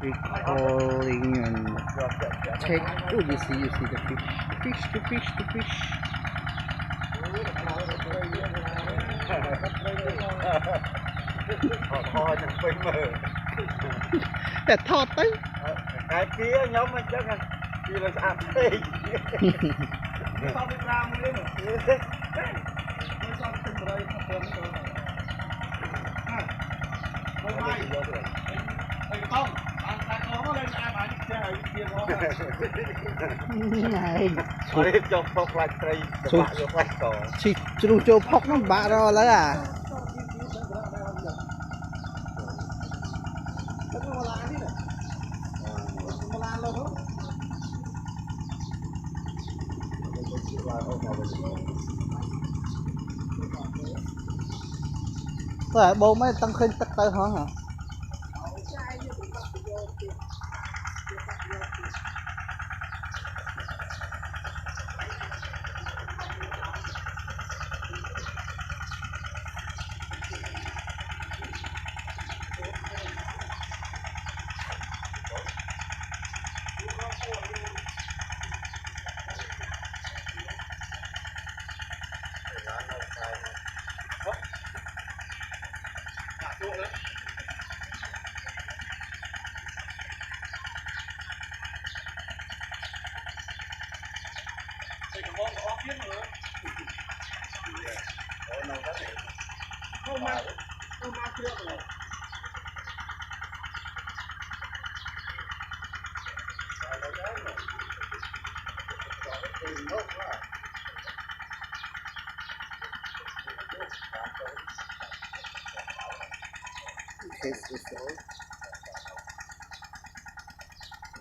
recalling and take. Oh, you see the fish, the fish. That thought đấy. Cái kia nhóm mình chắc là đi là sao thế? Này, cho phọc lại cây, chị chú cho phọc nó bạ rồi đấy à? Rồi bố mấy tăng khinh tất tới hả? Taste this though.